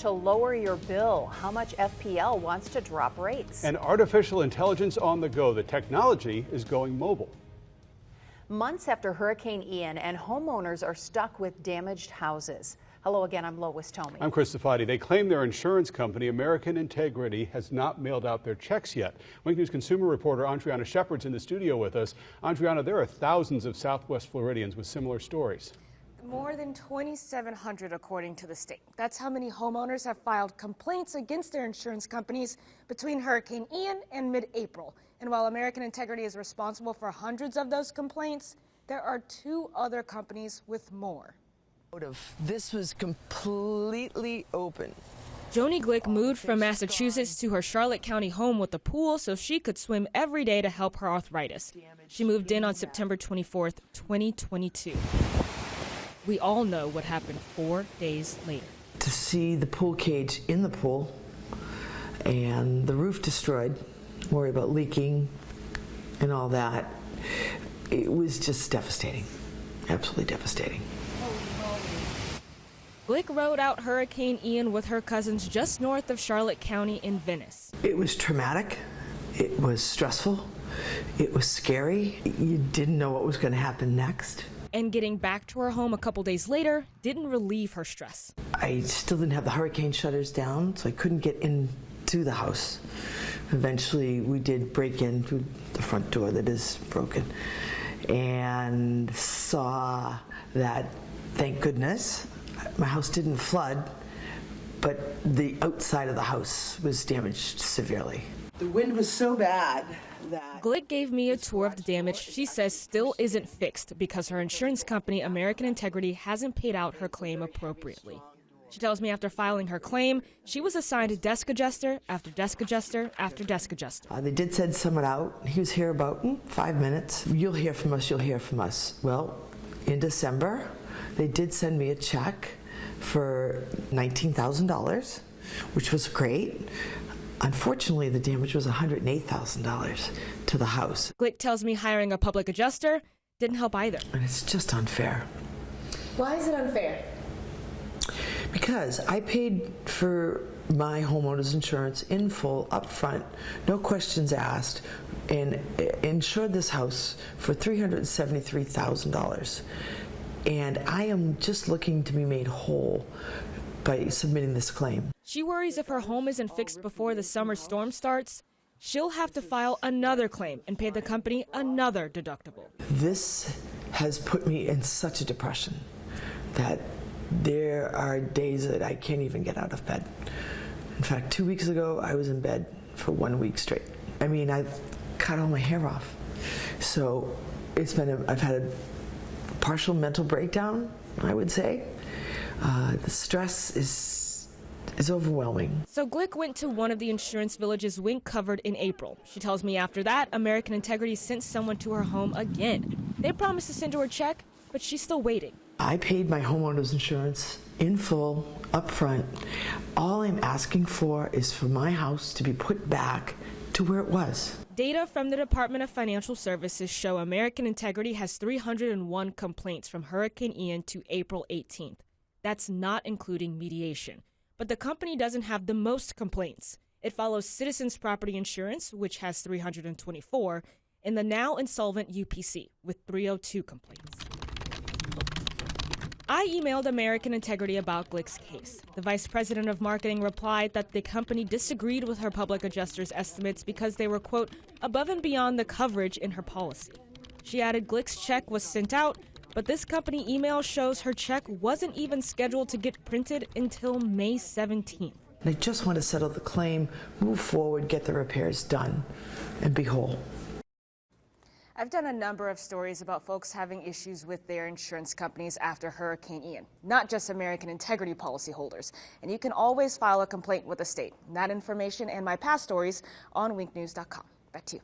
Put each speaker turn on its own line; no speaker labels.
To lower your bill, how much FPL wants to drop rates.
And artificial intelligence on the go. The technology is going mobile.
Months after Hurricane Ian, and homeowners are stuck with damaged houses. Hello again, I'm Lois Tomey.
I'm Chris Stefani. They claim their insurance company, American Integrity, has not mailed out their checks yet. Wink News consumer reporter Andriana Shepard's in the studio with us. Andriana, there are thousands of Southwest Floridians with similar stories.
More than 2,700 according to the state. That's how many homeowners have filed complaints against their insurance companies between Hurricane Ian and mid-April. And while American Integrity is responsible for hundreds of those complaints, there are 2 other companies with more.
This was completely open.
Joni Glick moved from Massachusetts to her Charlotte County home with a pool so she could swim every day to help her arthritis. She moved in on September 24th, 2022. We all know what happened 4 days later.
To see the pool cage in the pool and the roof destroyed, worry about leaking and all that, it was just devastating, absolutely devastating.
Glick rode out Hurricane Ian with her cousins just north of Charlotte County in Venice.
It was traumatic, it was stressful, it was scary. You didn't know what was going to happen next.
And getting back to her home a couple days later didn't relieve her stress.
I still didn't have the hurricane shutters down, so I couldn't get into the house. Eventually, we did break in through the front door that is broken and saw that, thank goodness, my house didn't flood, but the outside of the house was damaged severely. The wind was so bad that...
Glick gave me a tour of the damage she says still isn't fixed because her insurance company, American Integrity, hasn't paid out her claim appropriately. She tells me after filing her claim, she was assigned a desk adjuster after desk adjuster after desk adjuster.
They did send someone out. He was here about 5 minutes. You'll hear from us, you'll hear from us. Well, in December, they did send me a check for $19,000, which was great. Unfortunately, the damage was $108,000 to the house.
Glick tells me hiring a public adjuster didn't help either.
And it's just unfair.
Why is it unfair?
Because I paid for my homeowner's insurance in full, up front, no questions asked, and insured this house for $373,000. And I am just looking to be made whole by submitting this claim.
She worries if her home isn't fixed before the summer storm starts, she'll have to file another claim and pay the company another deductible.
This has put me in such a depression that there are days that I can't even get out of bed. In fact, 2 weeks ago, I was in bed for 1 week straight. I mean, I've cut all my hair off. So I've had a partial mental breakdown, I would say. The stress is overwhelming.
So Glick went to one of the insurance villages Wink covered in April. She tells me after that, American Integrity sent someone to her home again. They promised to send her a check, but she's still waiting.
I paid my homeowner's insurance in full, up front. All I'm asking for is for my house to be put back to where it was.
Data from the Department of Financial Services show American Integrity has 301 complaints from Hurricane Ian to April 18th. That's not including mediation. But the company doesn't have the most complaints. It follows Citizens Property Insurance, which has 324, and the now insolvent UPC with 302 complaints. I emailed American Integrity about Glick's case. The vice president of marketing replied that the company disagreed with her public adjuster's estimates because they were, quote, above and beyond the coverage in her policy. She added Glick's check was sent out, but this company email shows her check wasn't even scheduled to get printed until May 17th.
I just want to settle the claim, move forward, get the repairs done, and be whole.
I've done a number of stories about folks having issues with their insurance companies after Hurricane Ian, not just American Integrity policyholders. And you can always file a complaint with the state. That information and my past stories on winknews.com. Back to you.